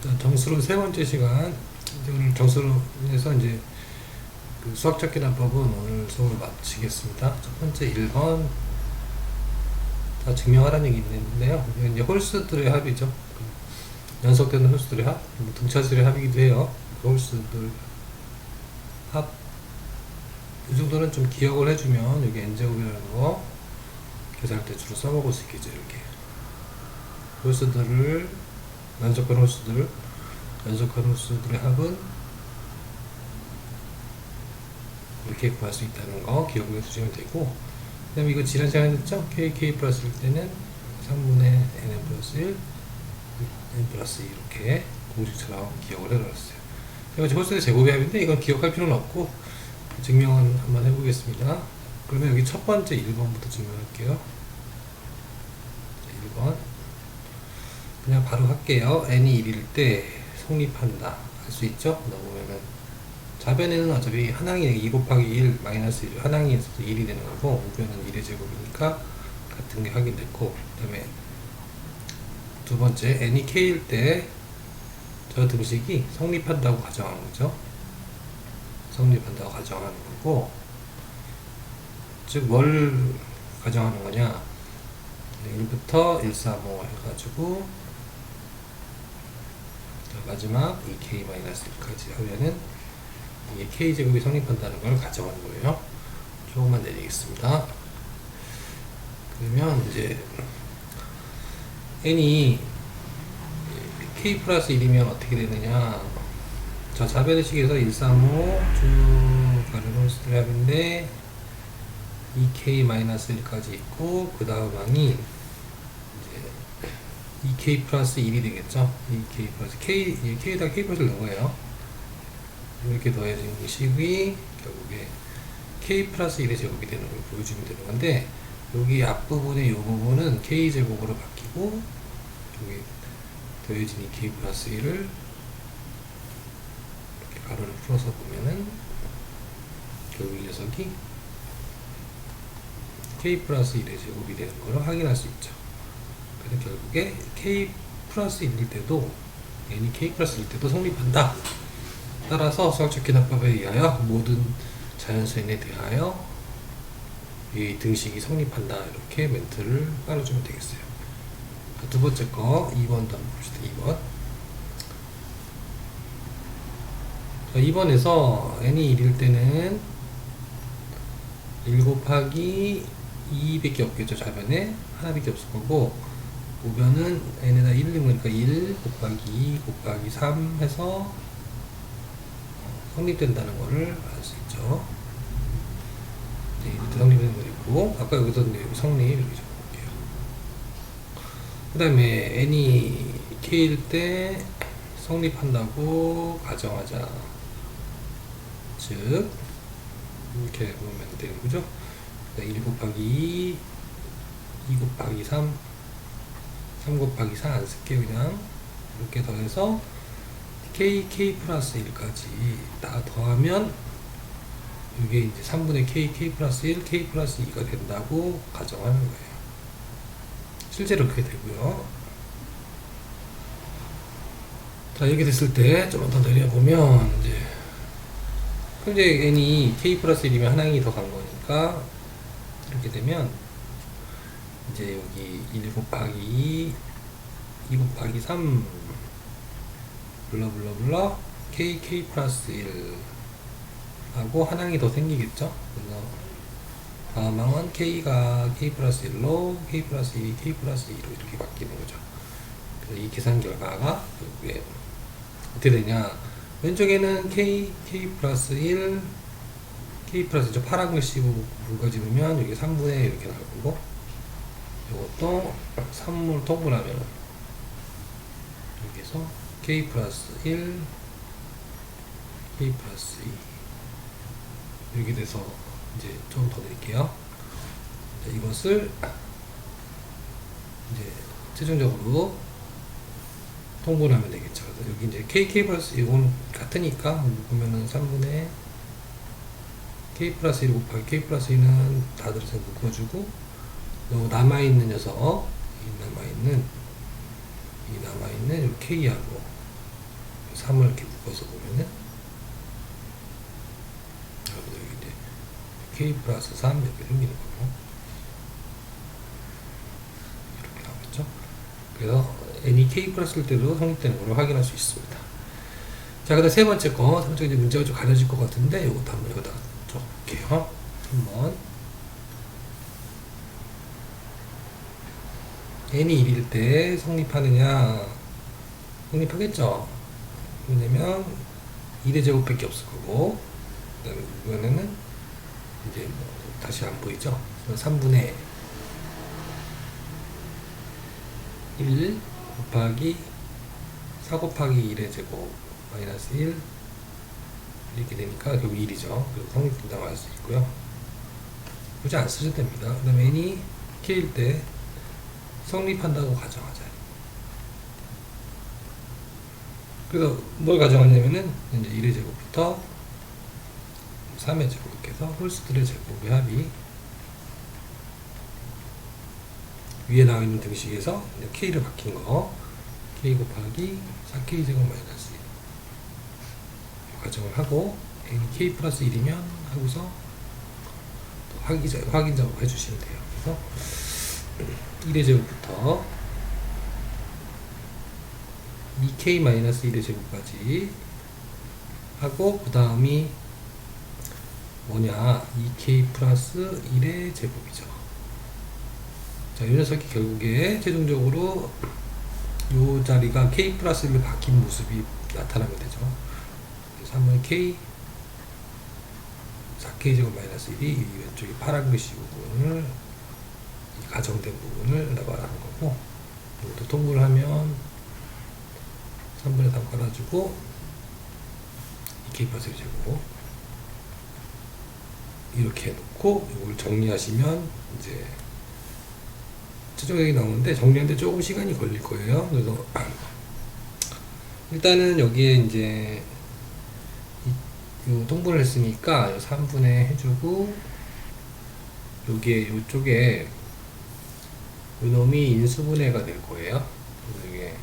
정수로 세 번째 시간. 오늘 정수로 해서 이제 그 수학 찾기 난법은 오늘 수업을 마치겠습니다. 첫 번째 1번 다 증명하라는 얘기 있는데요. 이건 이제 홀수들의 합이죠. 연속되는 홀수들의 합, 뭐 등차수들의 합이기도 해요. 그 홀수들 합. 이 정도는 좀 기억을 해주면 여기 n제곱이라는 거 계산할 때 주로 써먹을 수 있겠죠. 이렇게 홀수들을 연속한 홀수들의 합은 이렇게 구할 수 있다는 거 기억을 해주시면 되고, 그 다음에 이거 지난 시간에 했죠? k 플러스일 때는 3분의 nn 플러스 1 n 플러스 2 이렇게 공식처럼 기억을 해놨어요. 이거 홀수의 제곱의 합인데 이건 기억할 필요는 없고 증명은 한번 해보겠습니다. 그러면 여기 첫 번째 1번부터 증명할게요. 1번 그냥 바로 할게요. n이 1일 때 성립한다 할 수 있죠? 넣으면은 좌변에는 어차피 하나이 2 곱하기 1 마이너스 1, 하나이 있어서 1이 되는 거고, 우변은 1의 제곱이니까 같은 게 확인됐고, 그 다음에 두 번째 n이 k일 때 저 등식이 성립한다고 가정하는 거죠. 성립한다고 가정하는 거고, 즉 뭘 가정하는 거냐, 1부터 1, 4, 5 해가지고 마지막 2k-1까지 하면은 이게 k제곱이 성립한다는 걸 가정하는 거예요. 조금만 내리겠습니다. 그러면 이제 n이 k 플러스 1이면 어떻게 되느냐, 자 좌변의 식에서 1, 3, 5 쭉 가는 홀수들의 합인데 2k-1까지 있고, 그 다음 항이 2k 플러스 1이 되겠죠. 2k 플러스 k에다 k 플러스를 넣은 거예요. 이렇게 더해진 식이 결국에 k 플러스 1의 제곱이 되는 걸 보여주면 되는 건데, 여기 앞부분의 이 부분은 k 제곱으로 바뀌고, 여기 더해진 2k 플러스 1을 이렇게 가로를 풀어서 보면은 결국 이 녀석이 k 플러스 1의 제곱이 되는 걸 확인할 수 있죠. 그래서 결국에 k 플러스 1일 때도 n이 k 플러스 1일 때도 성립한다. 따라서 수학적 기납법에 의하여 모든 자연수에 대하여 이 등식이 성립한다. 이렇게 멘트를 깔아주면 되겠어요. 두 번째 거 2번도 한번 봅시다. 2번. 자, 2번에서 n이 1일 때는 1 곱하기 2밖에 없겠죠. 좌변에 하나밖에 없을 거고, 우변은 n에다 1을 넣으니까 1 곱하기 2 곱하기 3 해서 성립된다는 거를 알 수 있죠. 네, 이렇게 성립되는 거 있고, 아까 여기서 성립 이렇게 적어볼게요. 그 다음에 n이 k일 때 성립한다고 가정하자. 즉 이렇게 보면 되는 거죠. 1 곱하기 2, 2 곱하기 3, 3 곱하기 4 안 쓸게요. 그냥 이렇게 더해서 k 플러스 1까지 다 더하면 이게 이제 3분의 k 플러스 1, k 플러스 2가 된다고 가정하는 거예요. 실제로 그렇게 되고요. 자, 이렇게 됐을 때 좀만 더 내려보면 이제 n이 k 플러스 1이면 하나이 더 간 거니까, 이렇게 되면 이제 여기 1 곱하기 2, 2 곱하기 3 블러블러블러 k 플러스 1 하고 하나이 더 생기겠죠. 그래서 다음 항은 k가 k 플러스 1로 k 플러스 2, k 플러스 2로 이렇게 바뀌는 거죠. 그래서 이 계산 결과가 결국에 어떻게 되냐, 왼쪽에는 k 플러스 1, k 플러스 저 파란 글씨로 굵어지면 여기 3분의 이렇게 나올 거고, 이것도 3을 통분하면 여기서 k 플러스 1, k 플러스 2 이렇게 돼서 이제 좀 더 드릴게요. 이것을 이제 최종적으로 통분하면 되겠죠. 그래서 여기 이제 k 플러스 이건 같으니까 보면은 3분의 k 플러스 1 곱하기 k 플러스 2는 다 들어서 묶어주고, 남아있는 녀석, 이 남아있는 이 k하고 3을 이렇게 묶어서 보면은 여러분들 여기 이제 k 플러스 3 이렇게 생기는 거고 이렇게 나오겠죠. 그래서 n이 k 플러스일 때도 성립되는 걸 확인할 수 있습니다. 자, 그다음 세 번째 거, 세 번째 이제 문제가 좀 가려질 것 같은데 이것도 한번 여기다 적을게요. 한번 n이 1일 때 성립하느냐? 성립하겠죠. 왜냐면 1의 제곱밖에 없을 거고, 그다음에 이번에는 이제 뭐 다시 안 보이죠. 3분의 1 곱하기 4 곱하기 1의 제곱 마이너스 1 이렇게 되니까 결국 1이죠. 그래서 성립된다고 할 수 있고요. 굳이 안 쓰셔도 됩니다. 그 다음에 n이 k일 때 성립한다고 가정하자. 그래서 뭘 가정하냐면은 이제 1의 제곱부터 3의 제곱 이렇게 해서 홀수들의 제곱의 합이 위에 나와 있는 등식에서 k를 바뀐 거 k 곱하기 4k 제곱 마이너스 1 가정을 하고 n이 k 플러스 1이면 하고서 확인 작업 해주시면 돼요. 그래서 1의 제곱부터 2k 마이너스 1의 제곱까지 하고 그 다음이 뭐냐 2k 플러스 1의 제곱이죠. 자, 이 녀석이 결국에 최종적으로 이 자리가 k 플러스 1로 바뀐 모습이 나타나면 되죠. 그래서 한번 k 4k 제곱 마이너스 1이 이 왼쪽에 파란 글씨 부분을 이 가정된 부분을 나가라는 거고, 이것도 통분을 하면 3분의 3 깔아주고 2k 플러스 1 제곱 이렇게 해놓고 이걸 정리하시면 이제 최종적이 나오는데, 정리하는데 조금 시간이 걸릴 거예요. 그래서 일단은 여기에 이제 요 통분을 했으니까 요 3분의 해주고 여기에 요쪽에 요 놈이 인수분해가 될 거예요. 이게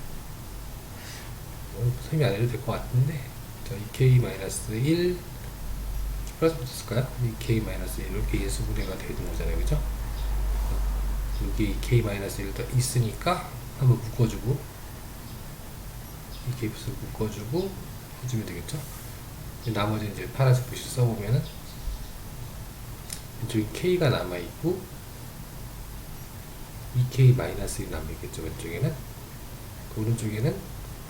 설명 안 해도 될 것 같은데, 저 2k-1 플러스 붙였을까요? 2k-1 이렇게 인수분해가 되는 거잖아요, 그죠? 여기 2k-1도 있으니까 한번 묶어주고 2k 플러스 묶어주고 해주면 되겠죠? 나머지 이제 파란색 글씨 써보면은 이쪽에 k가 남아있고 2k-1이 남아있겠죠. 왼쪽에는 그 오른쪽에는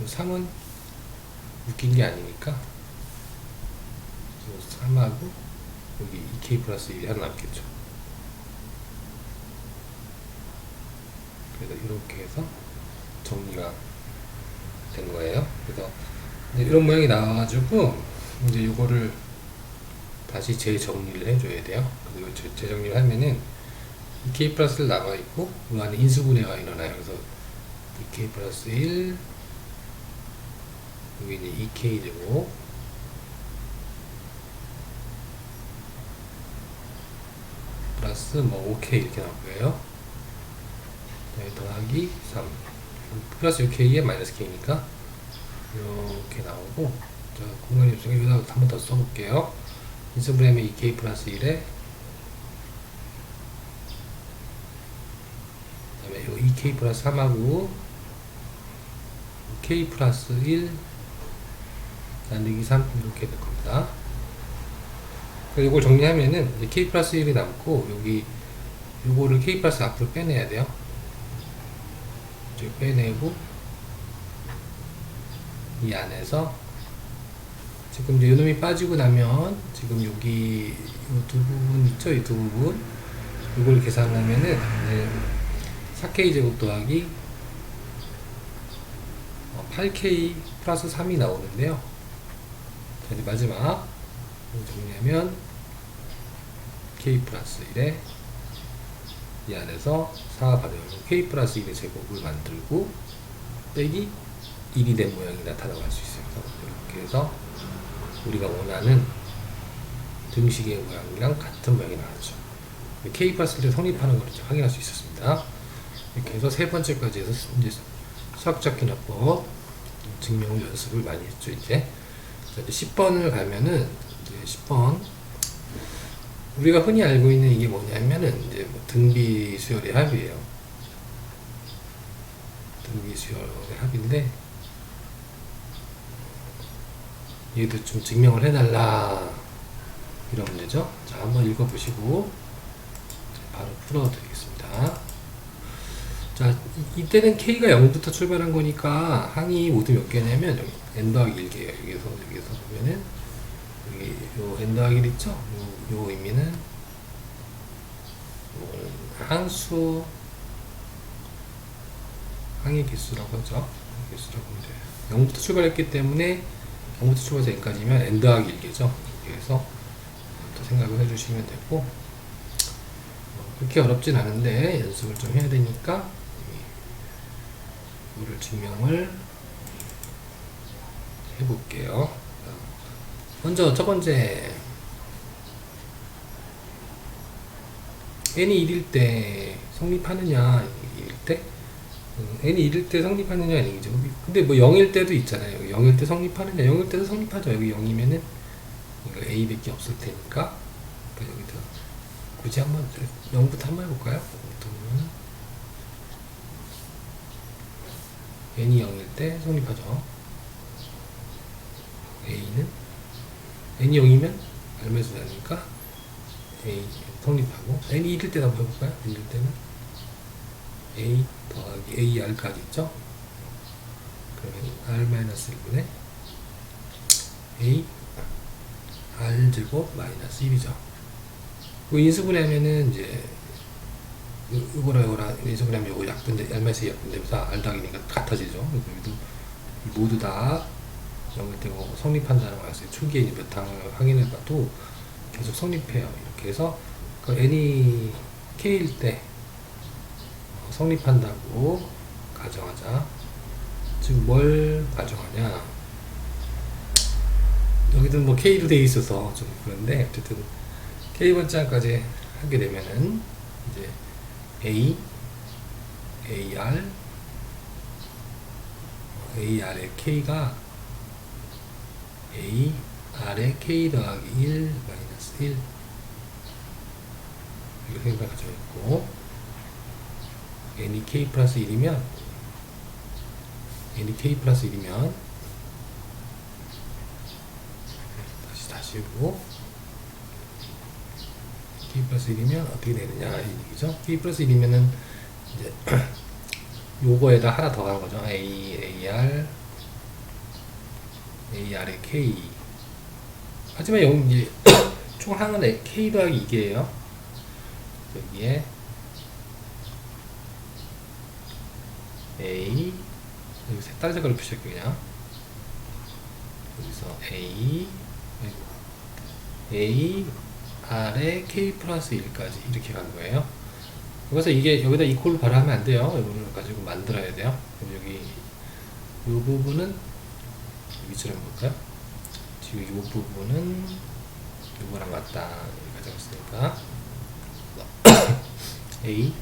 3은 묶인 게 아니니까 3하고 여기 2k 플러스 1이 하나 남겠죠. 그래서 이렇게 해서 정리가 된 거예요. 그래서 이런 모양이 나와가지고 이제 이거를 다시 재정리를 해줘야 돼요. 그리고 재정리를 하면은 2k 플러스 1 남아있고 그 안에 인수분해가 일어나요. 그래서 2k 플러스 1 여기 이제 2k 되고 플러스 뭐 5k 이렇게 나올 거예요. 더하기 3 플러스 6k에 마이너스 k니까 이렇게 나오고, 자, 공간이 없으니까 여기다 한 번 더 써볼게요. 인수분해하면 2k 플러스 1에 그 다음에 요 2k 플러스 3하고 k 플러스 1 나누기 3 이렇게 될 겁니다. 이걸 정리하면은 이제 k 플러스 1이 남고 여기 요거를 k 플러스 앞으로 빼내야 돼요. 빼내고 이 안에서 지금 이제 요놈이 빠지고 나면 지금 여기 이 두 부분 있죠? 이 두 부분 이걸 계산하면은 이제 4k 제곱 더하기 8k 플러스 3이 나오는데요. 자, 이제 마지막 정리하면 k 플러스 1에 이 안에서 4가 받으면 k 플러스 1의 제곱을 만들고 빼기 1이 된 모양이 나타나고 수 있어요. 이렇게 해서 우리가 원하는 등식의 모양이랑 같은 모양이 나왔죠. k 플러스 1을 성립하는 걸 이제 확인할 수 있었습니다. 이렇게 해서 세 번째까지 해서 이제 수학적 기납법 증명 연습을 많이 했죠. 이제 10번을 가면은 이제 10번 우리가 흔히 알고 있는 이게 뭐냐면은 이제 뭐 등비 수열의 합이에요. 등비 수열의 합인데 얘도 좀 증명을 해달라 이런 문제죠. 자, 한번 읽어보시고 바로 풀어드리겠습니다. 자, 이때는 K가 0부터 출발한 거니까 항이 모두 몇 개냐면 여기 n 더하기 1개예요. 여기서 보면은 여기 요 n 더하기 1 있죠? 요 의미는 항수 항의 개수라고 하죠. 개수라고 하면 돼요. 0부터 출발했기 때문에 0부터 출발해서 n까지면 n 더하기 1개죠. 그래서 또 생각을 해주시면 되고 그렇게 어렵진 않은데 연습을 좀 해야 되니까 이거를 증명을 해볼게요. 먼저 첫 번째 n이 1일 때 성립하느냐 1일 때 n이 1일 때 성립하느냐 얘기죠. 근데 뭐 0일 때도 있잖아요. 0일 때 성립하느냐 0일 때도 성립하죠. 여기 0이면은 a밖에 없을 테니까 여기다 굳이 한번 0부터 한번 해볼까요? n이 0일 때 성립하죠. n이 0이면 알면서 나니까 a 성립하고 n이 1일 때 한번 해볼까요? 1일 때는 a 더하기 ar까지 있죠? 그러면 r-1분의 a r 제곱 마이너스 1이죠. 인수분해하면은 이제 이거랑 인수분해하면 요거 약분돼 r-2 약분되면서 r 더하기니까 같아지죠. 여기도 모두 다 0일 때고 성립한다는 거 알았어요. 초기에 몇 항을 확인해봐도 계속 성립해요. 이렇게 해서 그 n이 k일 때 성립한다고 가정하자. 지금 뭘 가정하냐? 여기도 뭐 k로 되어 있어서 좀 그런데 어쨌든 k번째까지 하게 되면은 이제 a, ar의 k가 ar의 k 더하기 1 마이너스 1 이렇게 생각하죠. 있고 n이 k 플러스 1이면 다시 해보고 k 플러스 1이면 어떻게 되느냐 이 얘기죠. k 플러스 1이면은 이제 요거에다 하나 더 간 거죠. ar의 k 하지만 여기 이제 총 항은 k 더하기 2개예요. 여기에 a 여기 다른 색깔로 표시할게요. 그냥 여기서 a r에 k 플러스 1까지 이렇게 간 거예요. 그래서 이게 여기다 이퀄로 바로 하면 안 돼요. 이거를 가지고 만들어야 돼요. 그럼 여기 이 부분은 위치를 한번 볼까요? 지금 이 부분은 이거랑 같다 가져갔으니까 a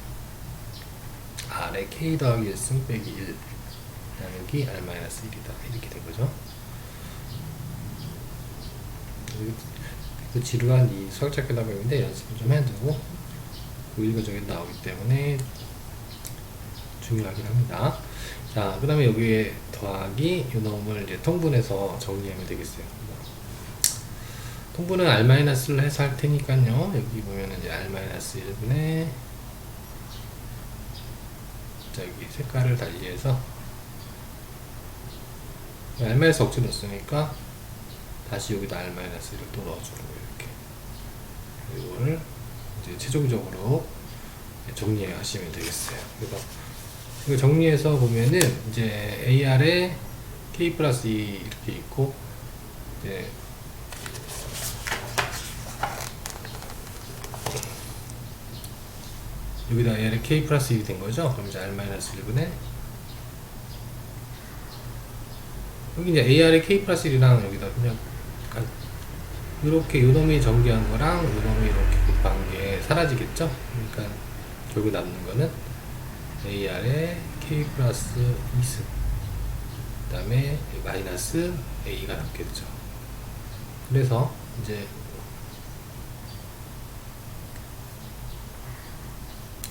r에 k 더하기 1승 빼기 1 나누기 r-1이다 이렇게 된 거죠. 그 지루한 이 수학적 계답인데 연습을 좀 해두고 그 일과적인 나오기 때문에 중요하긴 합니다. 자, 그 다음에 여기에 더하기 이 놈을 이제 통분해서 정리하면 되겠어요. 통분은 r-를 해서 할 테니까요. 여기 보면 이제 r-1분의 여기 색깔을 달리해서 r-을 억지 넣었으니까 다시 여기다 r-를 또 넣어주는 거예요. 이렇게 이거를 이제 최종적으로 정리해 하시면 되겠어요. 그래서 이거 정리해서 보면은 이제 ar에 k 플러스 2 이렇게 있고 이제 여기다 ar에 k 플러스 1이 된 거죠. 그럼 이제 r-1분의 여기 이제 ar에 k 플러스 1이랑 여기다 그냥 이렇게 요놈이 전개한 거랑 요놈이 이렇게 곱한 게 사라지겠죠. 그러니까 결국 남는 거는 ar에 k 플러스 2승 그 다음에 마이너스 a가 남겠죠. 그래서 이제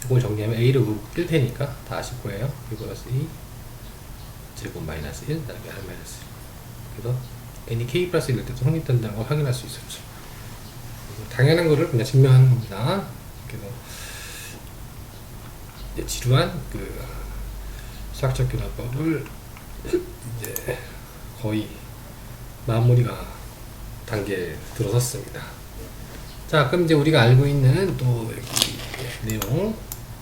이걸 정리하면 a를 낄 테니까 다 아실 거예요. b 플러스 2 제곱 마이너스 1, 그다음에 r 마이너스 1. 그래서 n이 k 플러스 1일 때도 성립된다는 걸 확인할 수 있었죠. 당연한 거를 그냥 증명하는 겁니다. 그래서 이제 지루한 그 수학적 교환법을 이제 거의 마무리가 단계에 들어섰습니다. 자, 그럼 이제 우리가 알고 있는 또 여기 내용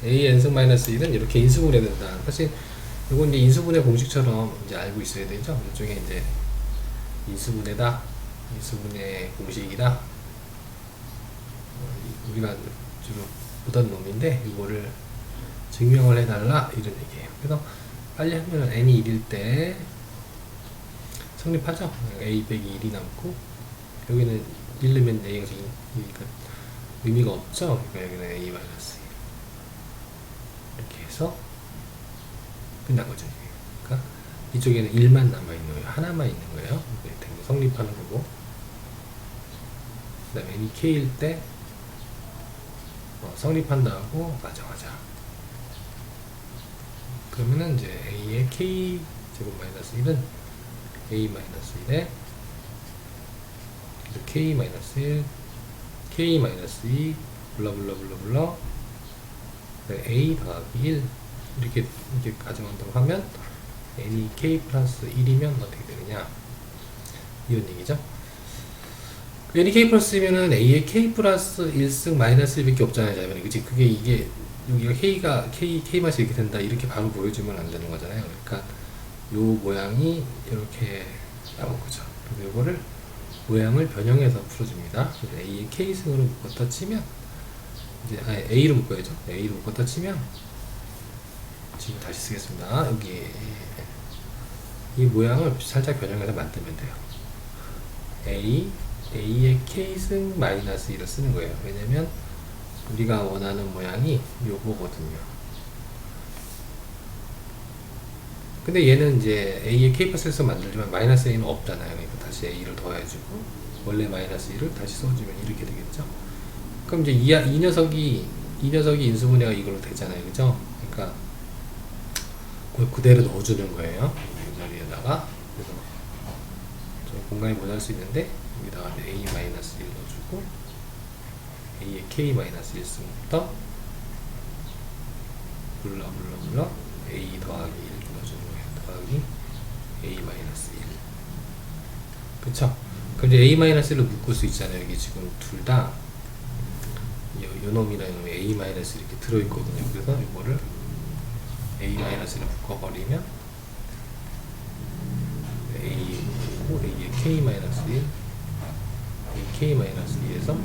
a n승 마이너스 1은 이렇게 인수분해 된다. 사실 이건 이제 인수분해 공식처럼 이제 알고 있어야 되죠. 이쪽에 이제 인수분해다, 인수분해 공식이다. 우리가 주로 보던 놈인데 이거를 증명을 해달라 이런 얘기예요. 그래서 빨리 하면 n이 1일 때 성립하죠. a 빼기 1이 남고 여기는 1 넣으면 a가 의미가 없죠. 그러니까 여기는 a 마이너스 1 이렇게 해서 끝난 거죠. 그러니까 이쪽에는 1만 남아있는 거예요. 하나만 있는 거예요. 성립하는 거고 그 다음에 n이 k일 때 성립한다 하고 맞아 그러면은 이제 a의 k 제곱 마이너스 1은 a 마이너스 1에 k 마이너스 1 k 마이너스 2 블라블라블라블라 a 더하기 1 이렇게 가져간다고 하면 n이 k 플러스 1이면 어떻게 되느냐 이런 얘기죠. n이 k 플러스 1이면은 a의 k 플러스 1승 마이너스 1밖에 없잖아요. 자면 그치? 그게 이게 여기가 k 맛이 이렇게 된다 이렇게 바로 보여주면 안 되는 거잖아요. 그러니까 요 모양이 이렇게 나온 거죠. 그래서 이거를 모양을 변형해서 풀어줍니다. 그래서 a의 k승으로 묶었다 치면 이제 a로 묶어야죠. a로 묶었다 치면 지금 다시 쓰겠습니다. 여기 이 모양을 살짝 변형해서 만들면 돼요. a의 k승 마이너스 1을 쓰는 거예요. 왜냐면 우리가 원하는 모양이 요거거든요. 근데 얘는 이제 a의 k 플러스 1을 만들지만 마이너스 a는 없잖아요. 그러니까 다시 a를 더해주고 원래 마이너스 1을 다시 써주면 이렇게 되겠죠. 그럼 이제 이 녀석이 인수분해가 이걸로 되잖아요. 그죠? 그러니까 그걸 그대로 넣어주는 거예요. 이 자리에다가. 그래서 좀 공간이 모자랄 수 있는데 여기다가 a 마이너스 1 넣어주고 a의 k 마이너스 1승부터 블라블라블라 a 더하기 1 넣어주는 거예요. 더하기 a 마이너스 1. 그쵸? 그럼 이제 a 마이너스 1을 묶을 수 있잖아요. 여기 지금 둘 다 요 놈이랑 a 마이너스 이렇게 들어있거든요. 그래서 이거를 a 마이너스를 묶어버리면 a의 k 마이너스 1 a k 마이너스 2에서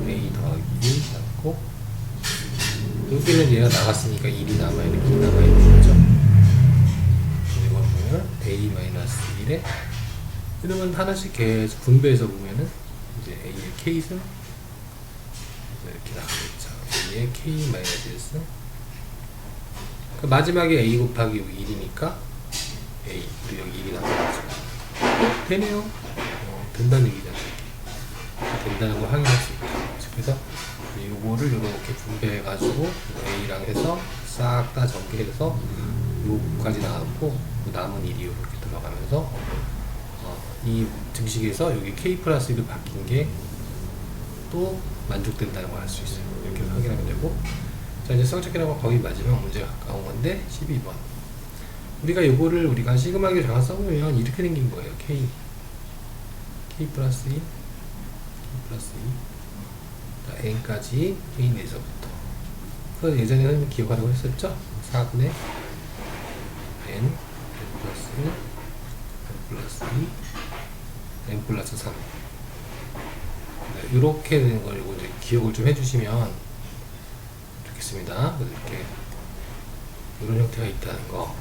a 더하기 1 남고 여기는 얘가 나갔으니까 1이 남아 이렇게 남아있는 거죠. 이걸 보면 a 마이너스 1에 이러면 하나씩 계속 분배해서 보면은 이제 a의 k승 이렇게 나가겠죠. a의 k 마이너스 1승 그 마지막에 a 곱하기 1이니까 a 그리고 여기 1이 나가겠죠. 되네요. 된다는 얘기잖아요. 된다는 걸 확인할 수 있다. 그래서 요거를 이렇게 분배해 가지고 a랑 해서 싹 다 전개해서 요까지 나왔고 그 남은 1이 이렇게 들어가면서 이 등식에서 여기 k 플러스 1을 바뀐 게 또 만족된다는 걸 알 수 있어요. 이렇게 확인하면 되고 자 이제 수학적이라고 거의 마지막 문제가 가까운 건데 12번 우리가 요거를 우리가 시그마기를 잠깐 써보면 이렇게 생긴 거예요. k 플러스 2 k 플러스 2 n까지 k 내에서부터 그래서 예전에 선생님이 기억하라고 했었죠? 4분의 n 플러스 1 n 플러스 2 n 플러스 3 이렇게 되는 걸 이거 이제 기억을 좀 해주시면 좋겠습니다. 이렇게 이런 형태가 있다는 거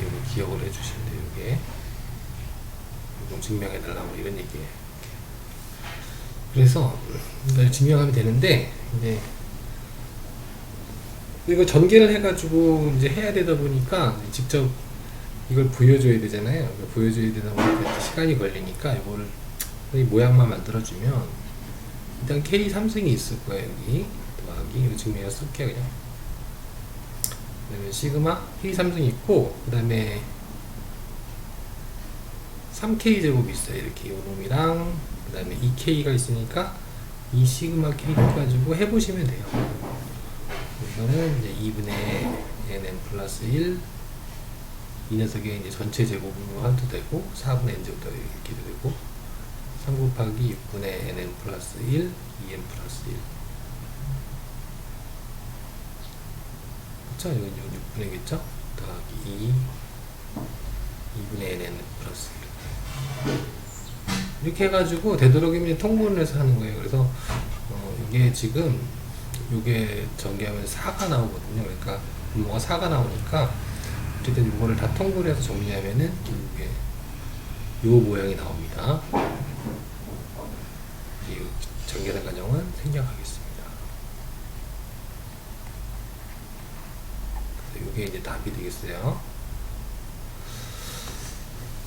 이거 기억을 해주시면 돼요. 이게 이거 증명해달라고 이런 얘기예요. 그래서 이걸 증명하면 되는데 이제 이거 전개를 해가지고 이제 해야 되다 보니까 직접 이걸 보여줘야 되잖아요. 보여줘야 되다 보니까 시간이 걸리니까 이거를 이 모양만 만들어주면 일단 K 3승이 있을 거예요. 여기 더하기 이거 지금 내가 쓸게요. 그냥 그다음에 시그마 K 3승이 있고 그 다음에 3K 제곱이 있어요. 이렇게 이 놈이랑 그 다음에 2K가 있으니까 이 시그마 K 가지고 해보시면 돼요. 이거는 이제 2분의 nn 플러스 1 이 녀석의 이제 전체 제곱으로 한도 되고 4분의 n 제곱도 이렇게 되고 3 곱하기 6분의 nn 플러스 1 2n 플러스 1 그쵸? 이건 6분의겠죠? 더하기 2분의 nn 플러스 1 이렇게 해가지고 되도록이면 통분을 해서 하는 거예요. 그래서 이게 지금 요게 전개하면 4가 나오거든요. 그러니까 분모가 4가 나오니까 어쨌든 이거를 다 통분을 해서 정리하면은 이게 요 모양이 나옵니다. 이 전개된 과정은 생략하겠습니다. 요게 이제 답이 되겠어요.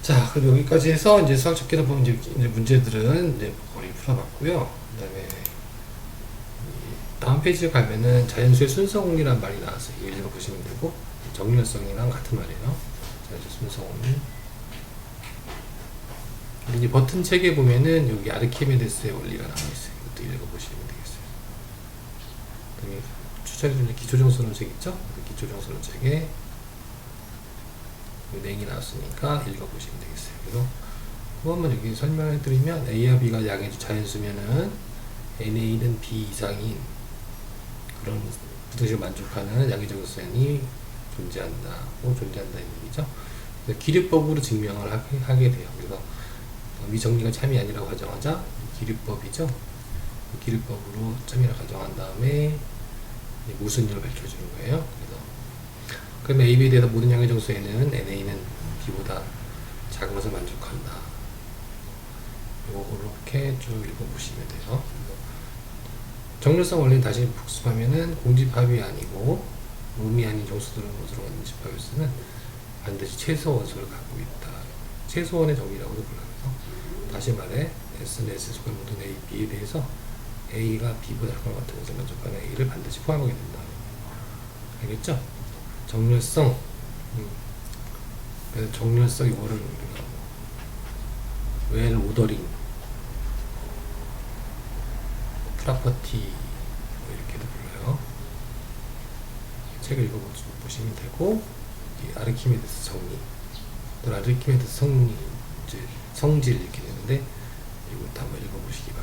자, 그럼 여기까지 해서 이제 수학 적기다 보면 이제 문제들은 이제 거의 풀어봤고요. 그 다음에 다음 페이지에 가면은 자연수의 순서공리라는 말이 나왔어요. 이거 읽어보시면 되고, 정렬성이랑 같은 말이에요. 자연수 순서공리. 이제 버튼 책에 보면은 여기 아르키메데스의 원리가 나와있어요. 이것도 읽어보시면 되겠어요. 그다음에 추천해주는 기초정선론 책 있죠? 기초정선론 책에 냉이 나왔으니까 읽어보시면 되겠어요. 그래서 한 번만 여기 설명해 드리면 A와 B가 양의 자연수면은 NA는 B 이상인 그런 부등식을 만족하는 양의 정수선이 존재한다는 얘기죠. 그래서 기류법으로 증명을 하게 돼요. 그래서 미정리가 참이 아니라고 가정하자 기류법이죠. 기류법으로 참이라고 가정한 다음에 모순율을 밝혀주는 거예요. 그래서 그러면 A, B에 대해서 모든 양의 정수에는 NA는 B보다 작은 것을 만족한다. 이렇게 쭉 읽어보시면 돼요. 정렬성 원리는 다시 복습하면은 공집합이 아니고 음이 아닌 정수들은 원소로 갖는 집합일수는 반드시 최소 원소를 갖고 있다. 최소원의 정의라고도 불러요. 다시 말해 S는 S의 속한 모든 A, B에 대해서 A가 B보다 작은 것 같은 것을 만족하는 A를 반드시 포함하게 된다. 알겠죠? 정렬성 그래서 정렬성 이거를 우리가 웰 오더링 프로퍼티 이렇게도 불러요. 책을 읽어보시면 되고 이 아르키메데스 정리 또 아르키메데스 성리 이제 성질 이렇게 되는데 이것도 한번 읽어보시기 바랍니다.